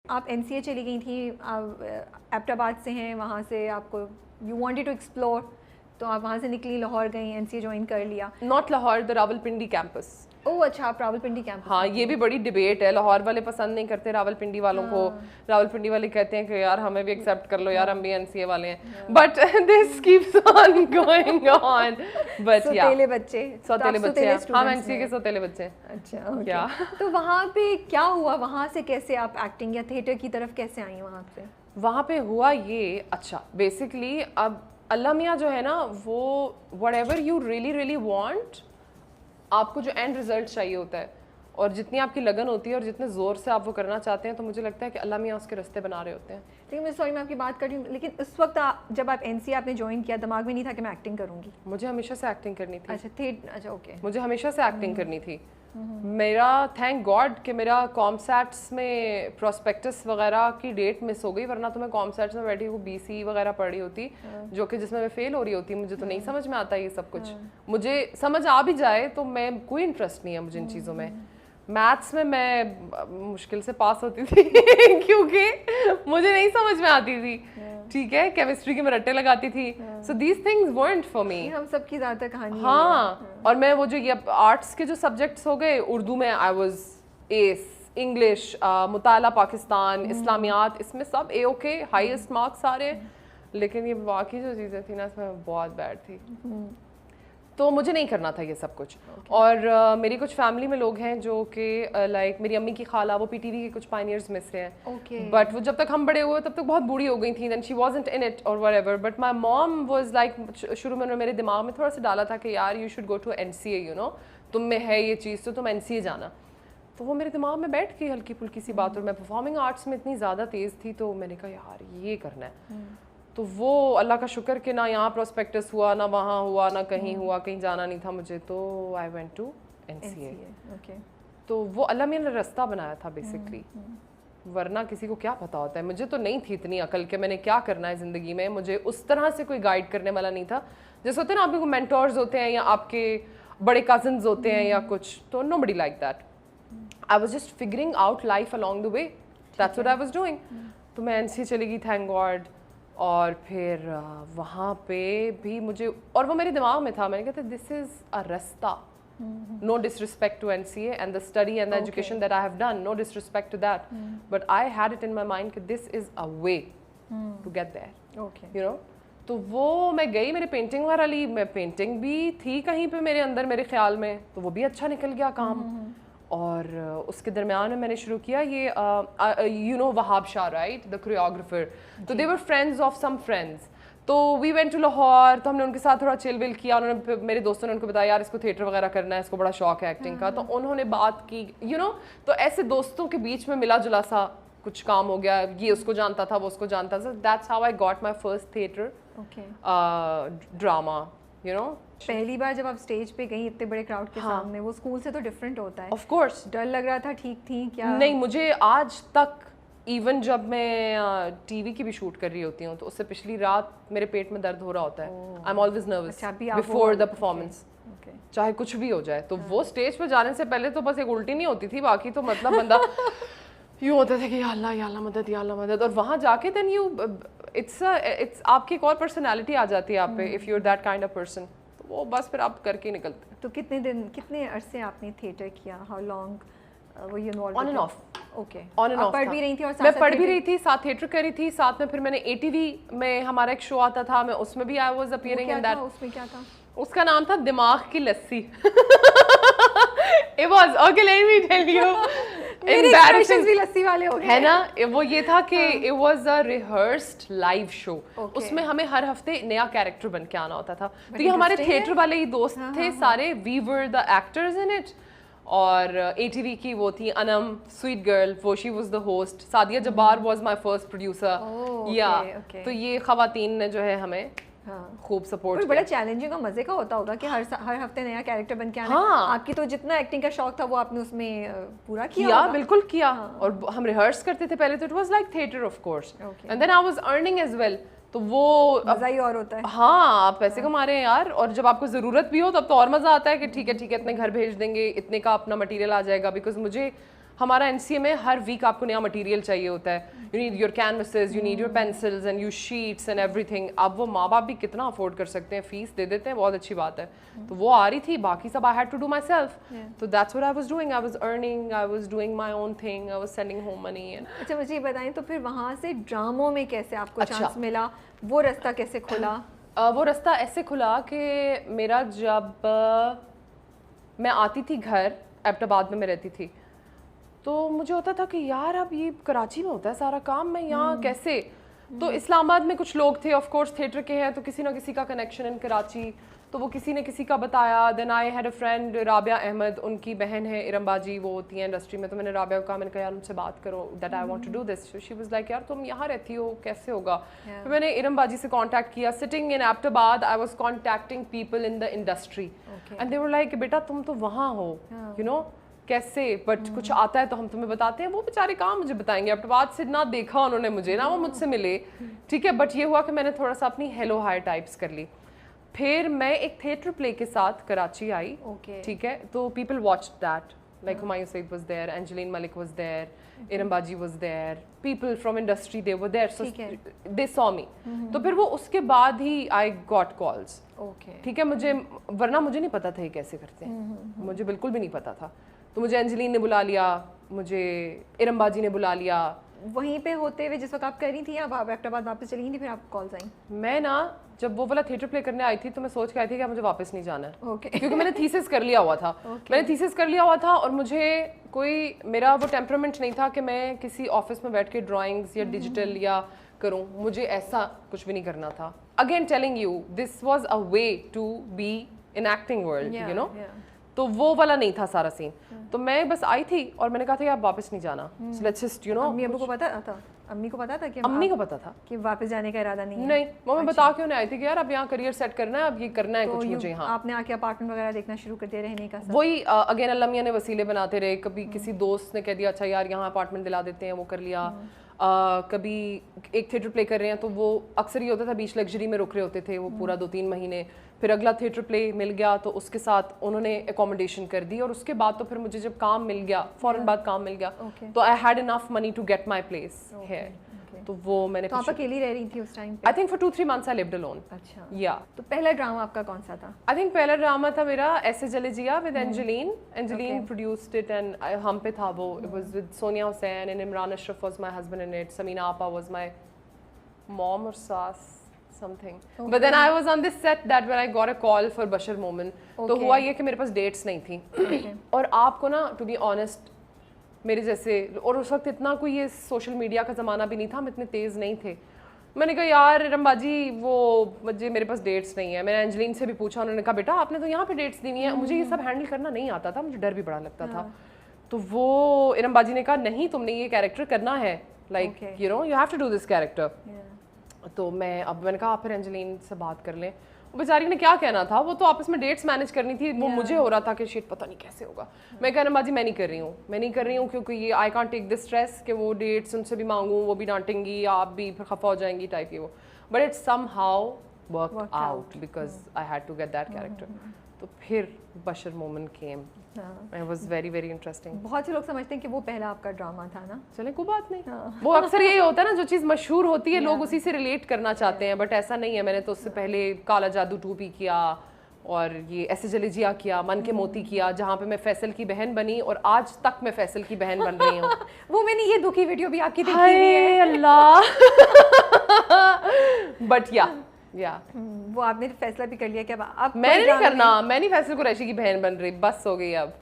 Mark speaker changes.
Speaker 1: آپ NCA چلی گئی تھیں, ایبٹ آباد سے ہیں, وہاں سے آپ کو یو وانٹیڈ ٹو ایکسپلور, تو آپ وہاں سے نکلی, لاہور گئیں, NCA جوائن کر لیا.
Speaker 2: Not Lahore, the Rawalpindi campus.
Speaker 1: اوہ اچھا, آپ راولپنڈی کیمپس.
Speaker 2: ہاں یہ بھی بڑی ڈبیٹ ہے, لاہور والے پسند نہیں کرتے راولپنڈی والوں کو, راولپنڈی والے کہتے ہیں کہ یار ہمیں بھی ایکسیپٹ کر لو یار, ہم بھی NCA والے ہیں, but this keeps on going on. But
Speaker 1: سوتیلے بچے,
Speaker 2: سوتیلے بچے, ہم NCA کے سوتیلے بچے ہیں.
Speaker 1: اچھا
Speaker 2: کیا
Speaker 1: تو وہاں پہ کیا ہوا, وہاں سے کیسے آپ ایکٹنگ یا تھیٹر کی طرف کیسے آئیں وہاں سے؟
Speaker 2: وہاں پہ ہوا یہ, اچھا بیسکلی اب اللہ میاں جو ہے نا وہ what ever you really really want, آپ کو جو اینڈ رزلٹ چاہیے ہوتا ہے اور جتنی آپ کی لگن ہوتی ہے اور جتنے زور سے آپ وہ کرنا چاہتے ہیں, تو مجھے لگتا ہے کہ اللہ میاں اس کے راستے بنا رہے ہوتے ہیں.
Speaker 1: لیکن میں سوری میں آپ کی بات کر رہی ہوں, لیکن اس وقت جب آپ NCA آپ نے جوائن کیا, دماغ میں نہیں تھا کہ میں ایکٹنگ کروں گی؟
Speaker 2: مجھے ہمیشہ سے ایکٹنگ کرنی تھی.
Speaker 1: اچھا اوکے,
Speaker 2: مجھے ہمیشہ سے ایکٹنگ کرنی تھی. میرا تھینک گاڈ کہ میرا کامسیٹس میں پراسپیکٹس وغیرہ کی ڈیٹ مس ہو گئی, ورنہ تو میں کامسیٹس میں بیٹھی وہ BC وغیرہ پڑھ رہی ہوتی, جو کہ جس میں فیل ہو رہی ہوتی. مجھے تو نہیں سمجھ میں آتا یہ سب کچھ, مجھے سمجھ آ بھی جائے تو میں کوئی انٹرسٹ نہیں ہے مجھے ان چیزوں میں. میتھس میں مشکل سے پاس ہوتی تھی کیونکہ مجھے نہیں سمجھ میں آتی تھی, ٹھیک ہے, کیمسٹری کے میں رٹے لگاتی تھی. So these things weren't for me.
Speaker 1: ہم سب کی زیادہ کہانی.
Speaker 2: ہاں, اور میں وہ جو یہ آرٹس کے جو سبجیکٹس ہو گئے, اردو میں آئی واز ایس, انگلش, مطالعہ پاکستان, اسلامیات, اس میں سب A-OK, ہائیسٹ مارکس سارے. لیکن یہ باقی جو چیزیں تھیں نا اس میں بہت بیڈ تھی, تو مجھے نہیں کرنا تھا یہ سب کچھ. اور میری کچھ فیملی میں لوگ ہیں جو کہ لائک میری امی کی خالہ وہ PTV کے کچھ پائنیئرز میں سے ہیں, بٹ وہ جب تک ہم بڑے ہوئے تب تک بہت بوڑھی ہو گئی تھیں, دین شی وازنٹ ان اٹ اور what ever. But my mom was like, شروع میں انہوں نے میرے دماغ میں تھوڑا سا ڈالا تھا کہ یار you should go to NCA, you know تم میں ہے یہ چیز تو تم NCA جانا. تو وہ میرے دماغ میں بیٹھ گئی ہلکی پھلکی سی بات, اور میں پرفارمنگ آرٹس میں اتنی زیادہ تیز تھی, تو میں نے کہا یار یہ کرنا ہے. تو وہ اللہ کا شکر کہ نہ یہاں پراسپیکٹس ہوا, نہ وہاں ہوا, نہ کہیں ہوا, کہیں جانا نہیں تھا مجھے, تو آئی وینٹ ٹو NCA. تو وہ اللہ میاں نے راستہ بنایا تھا بیسکلی, ورنہ کسی کو کیا پتا ہوتا ہے. مجھے تو نہیں تھی اتنی عقل کہ میں نے کیا کرنا ہے زندگی میں, مجھے اس طرح سے کوئی گائیڈ کرنے والا نہیں تھا. جیسے ہوتے ہیں نا آپ کے کوئی مینٹورز ہوتے ہیں یا آپ کے بڑے کزنز ہوتے ہیں یا کچھ, تو nobody like that. I was just figuring out life along the way, that's what I was doing. تو میں NCA چلی گئی, تھینک گاڈ. اور پھر وہاں پہ بھی مجھے, اور وہ میرے دماغ میں تھا, میں نے کہا تھا دس از اے رستہ, no disrespect to NCA and the study and the education that I have done, no disrespect to that, but I had it in my mind that this is a way to get there, you know. تو وہ میں گئی, میرے painting والا لی, میں painting بھی تھی کہیں پہ میرے اندر میرے خیال میں, تو وہ بھی اچھا نکل گیا کام. اور اس کے درمیان میں میں نے شروع کیا یہ you know Wahab Shah right, the choreographer, تو they were friends of some friends. تو وی وینٹ ٹو لاہور, تو ہم نے ان کے ساتھ تھوڑا چل ول کیا. انہوں نے میرے دوستوں نے ان کو بتایا یار اس کو تھیٹر وغیرہ کرنا ہے, اس کو بڑا شوق ہے ایکٹنگ کا, تو انہوں نے بات کی, یو نو. تو ایسے دوستوں کے بیچ میں ملا جلا سا کچھ کام ہو گیا, یہ اس کو جانتا تھا, وہ اس کو جانتا تھا. That's how I got my first theatre drama, you know.
Speaker 1: پہلی بار جب آپ اسٹیج پہ گئی اتنے بڑے کراؤڈ کے سامنے, وہ اسکول سے تو ڈفرینٹ ہوتا ہے.
Speaker 2: آف کورس
Speaker 1: ڈر لگ رہا تھا, ٹھیک تھی کیا؟
Speaker 2: نہیں, مجھے آج تک ایون جب میں TV کی بھی شوٹ کر رہی ہوتی ہوں تو اس سے پچھلی رات میرے پیٹ میں درد ہو رہا ہوتا ہے. I am always nervous before the performance, چاہے کچھ بھی ہو جائے. تو وہ اسٹیج پہ جانے سے پہلے تو بس ایک الٹی نہیں ہوتی تھی, باقی تو مطلب بندہ یوں ہوتا تھا کہ یا اللہ مدد, یا اللہ مدد. اور وہاں جا کے دین یو اٹس آپ کی ایک اور پرسنالٹی آ جاتی ہے آپ پہ, if you are that kind of person, تو وہ بس پھر آپ کر کے نکلتے ہیں.
Speaker 1: تو کتنے عرصے آپ نے تھیٹر کیا, how long were you involved?
Speaker 2: On and of.
Speaker 1: Okay,
Speaker 2: on and of.
Speaker 1: پڑھ بھی رہی تھی اور
Speaker 2: میں پڑھ بھی رہی تھی, ساتھ تھیٹر کر رہی تھی, ساتھ میں پھر میں نے ATV میں ہمارا ایک شو آتا تھا, میں اس میں بھی I was appearing in that.
Speaker 1: اس میں کیا تھا؟
Speaker 2: اس کا نام تھا دماغ کی لسی. It was, okay, let me tell you.
Speaker 1: Embarrassing بھی لسی والے ہو گئے
Speaker 2: ہے نا. وہ یہ تھا کہ it was a rehearsed live show. اس میں ہمیں ہر ہفتے نیا کیریکٹر بن کے آنا ہوتا تھا. تو یہ ہمارے تھیٹر والے ہی دوست تھے سارے, we were the actors in it. اور ATV کی وہ تھی انم, سویٹ گرل, وہ she was the host. Sadia Jabbar was my first producer. یا تو یہ خواتین نے جو ہے ہمیں خوب سپورٹ.
Speaker 1: بڑا چیلنجنگ اور مزے کا ہوتا ہوگا کہ ہر ہفتے نیا کیریکٹر بن کے آنا. آپ کی تو جتنا ایکٹنگ کا شوق تھا وہ آپ نے اس میں پورا کیا.
Speaker 2: بالکل کیا. اور ہم ریہرس کرتے تھے پہلے, تو it was like theatre of course, and then I was earning as well. تو وہ
Speaker 1: مزہ ہی اور ہوتا ہے.
Speaker 2: ہاں, آپ پیسے کما رہے ہیں یار, اور جب آپ کو ضرورت بھی ہو تب تو اور مزہ آتا ہے کہ ٹھیک ہے اتنے گھر بھیج دیں گے, اتنے کا اپنا مٹیریل آ جائے گا. بیکاز مجھے ہمارا NCA میں ہر ویک آپ کو نیا مٹیریل چاہیے ہوتا ہے. You need your canvases, you need your pencils and your sheets and ایوری تھنگ. اب وہ ماں باپ بھی کتنا افورڈ کر سکتے ہیں, فیس دے دیتے ہیں, بہت اچھی بات ہے. تو وہ آ رہی تھی, باقی سب I had to do myself. تو that's what I was doing. I was earning, I was doing my own thing, I was sending home money.
Speaker 1: اچھا مجھے یہ بتائیں تو پھر وہاں سے ڈراموں میں کیسے آپ کو چانس ملا, وہ رستہ کیسے کھلا؟
Speaker 2: وہ رستہ ایسے کھلا کہ میرا جب میں آتی تھی گھر, ایبٹ آباد میں رہتی تھی, تو مجھے ہوتا تھا کہ یار اب یہ کراچی میں ہوتا ہے سارا کام, میں یہاں کیسے. تو اسلام آباد میں کچھ لوگ تھے آف کورس تھیٹر کے ہیں, تو کسی نہ کسی کا کنیکشن ان کراچی, تو وہ کسی نے کسی کا بتایا. Then I had a friend Rabia Ahmed, ان کی بہن ہے ارم باجی, وہ ہوتی ہیں انڈسٹری میں. تو میں نے رابعہ کو کہا, میں نے کہا یار ان سے بات کرو, that I want to do this. She was like یار تم یہاں رہتی ہو کیسے ہوگا. پھر میں نے ارم باجی سے کانٹیکٹ کیا. Sitting in Abbottabad I was contacting people in the industry and they were like بیٹا تم تو وہاں ہو, یو نو کیسے, بٹ کچھ آتا ہے تو ہم تمہیں بتاتے ہیں. وہ بیچارے کہاں مجھے بتائیں گے, ایبٹ آباد سے نہ دیکھا انہوں نے مجھے, نہ وہ مجھ سے ملے, ٹھیک ہے. بٹ یہ ہوا کہ میں نے تھوڑا سا اپنی ہیلو ہائی ٹائپس کر لی. پھر میں ایک تھیٹر پلے کے ساتھ کراچی آئی, ٹھیک ہے. تو people watch that, like Humayun Saeed was there, Angeline Malik was there, Iram باجی was there, people from industry they were there, so they saw me. تو پھر وہ اس کے بعد ہی آئی گاٹ کالس, ٹھیک ہے. مجھے ورنہ مجھے نہیں پتا تھا یہ کیسے کرتے ہیں, مجھے بالکل بھی نہیں پتا تھا. تو مجھے اینجلین نے بلا لیا, مجھے ارم باجی نے بلا لیا.
Speaker 1: وہیں پہ ہوتے ہوئے جس وقت آپ کر رہی تھیں, اب آپ ایبٹ آباد واپس چلی گئی تھیں, پھر آپ کالز آئیں؟
Speaker 2: میں نا جب وہ والا تھیٹر پلے کرنے آئی تھی تو میں سوچ کے آئی تھی کہ مجھے واپس نہیں جانا ہے, کیونکہ میں نے تھیسس کر لیا ہوا تھا. میں نے تھیسس کر لیا ہوا تھا, اور مجھے کوئی میرا وہ ٹیمپرامنٹ نہیں تھا کہ میں کسی آفس میں بیٹھ کے ڈرائنگس یا ڈیجیٹل یا کروں. مجھے ایسا کچھ بھی نہیں کرنا تھا. Again telling you this was a way to be in acting world, you know. تو وہ والا نہیں تھا سارا سین. تو میں بس آئی تھی اور میں نے کہا تھا کہ آپ واپس نہیں جانا, so let's just you know.
Speaker 1: امی ابو کو پتا تھا, امی کو پتا تھا کہ
Speaker 2: امی کو پتا تھا
Speaker 1: کہ واپس جانے کا ارادہ نہیں ہے؟
Speaker 2: نہیں, وہ میں بتا کیوں نہیں آئی تھی کہ یار اب یہاں کریئر سیٹ کرنا ہے, اب یہ کرنا ہے کچھ مجھے. ہاں
Speaker 1: آپ نے آ کے اپارٹمنٹ وغیرہ دیکھنا شروع کر دیا رہنے کا؟
Speaker 2: وہی اگین اللہ میاں نے وسیلے بناتے رہے. کبھی کسی دوست نے کہہ دیا اچھا یار یہاں اپارٹمنٹ دلا دیتے ہیں, وہ کر لیا. کبھی ایک تھیٹر پلے کر رہے ہیں تو وہ اکثر یہ ہوتا تھا بیچ لگژری میں رک رہے ہوتے تھے وہ پورا 2-3 مہینے. پھر اگلا تھیٹر پلے مل گیا تو اس کے ساتھ انہوں نے اکوموڈیشن کر دی, اور اس کے بعد تو پھر مجھے جب کام مل گیا, فوراً بعد کام مل گیا, تو I had enough money to get my place here. تو وہ میں نے,
Speaker 1: تو آپ اکیلی رہ رہی تھی اس ٹائم پہ؟
Speaker 2: I think for 2-3 months I lived alone.
Speaker 1: اچھا,
Speaker 2: یا
Speaker 1: تو پہلا ڈرامہ آپ کا کون سا تھا؟
Speaker 2: آئی تھنک پہلا ڈرامہ تھا میرا ایسے چلے جیا with Angeline. Angeline produced it and ہم پہ تھا وہ. It was with Sonia Hussain and Imran Ashraf was my husband in it. Samina آپا was my mom or saas something. But then I was on this set that when I got a call for Bashar Momin. تو ہوا یہ کہ میرے پاس dates نہیں تھیں, اور آپ کو نا ٹو بی آنیسٹ میرے جیسے, اور اس وقت اتنا کوئی یہ سوشل میڈیا کا زمانہ بھی نہیں تھا, ہم اتنے تیز نہیں تھے. میں نے کہا یار ارم باجی وہ مجھے میرے پاس ڈیٹس نہیں ہیں. میں نے اینجلین سے بھی پوچھا, انہوں نے کہا بیٹا آپ نے تو یہاں پہ ڈیٹس دی ہوئی ہیں. مجھے یہ سب ہینڈل کرنا نہیں آتا تھا, مجھے ڈر بھی بڑا لگتا تھا. تو وہ ارم باجی نے کہا نہیں تم نے یہ کیریکٹر کرنا ہے, like you know you have to do this character. تو میں نے کہا آپ پھر اینجلین سے بات کر لیں. وہ بیچاری نے کیا کہنا تھا, وہ تو آپس میں ڈیٹس مینیج کرنی تھی. وہ مجھے ہو رہا تھا کہ شیٹ پتہ نہیں کیسے ہوگا. میں کہنا باجی میں نہیں کر رہی ہوں کیونکہ یہ I can't take this stress کہ وہ ڈیٹس ان سے بھی مانگوں, وہ بھی ڈانٹیں گی, آپ بھی پھر خفا ہو جائیں گی ٹائپ کی وہ. But it somehow work out because I had to get that character. تو پھر Bashar Momin came. It was very very interesting.
Speaker 1: بہت سے لوگ سمجھتے ہیں کہ وہ پہلا آپ کا ڈرامہ تھا نا.
Speaker 2: چلیں کوئی بات نہیں, وہ اکثر یہی ہوتا ہے نا جو چیز مشہور ہوتی ہے لوگ اسی سے ریلیٹ کرنا چاہتے ہیں, بٹ ایسا نہیں ہے. میں نے تو اس سے پہلے کالا جادو 2 بھی کیا, اور یہ ایسے چلے جیا کیا, من کے موتی کیا, جہاں پہ میں فیصل کی بہن بنی, اور آج تک میں فیصل کی بہن بن رہی ہوں.
Speaker 1: وہ میں نے یہ دکھی ویڈیو بھی آپ کی دیکھی ہوئی ہے.
Speaker 2: اللہ. بٹ یا
Speaker 1: وہ آپ نے فیصلہ بھی کر لیا کہ اب
Speaker 2: میں نہیں کرنا, میں نہیں فیصل قریشی کی بہن بن رہی, بس ہو گئی اب.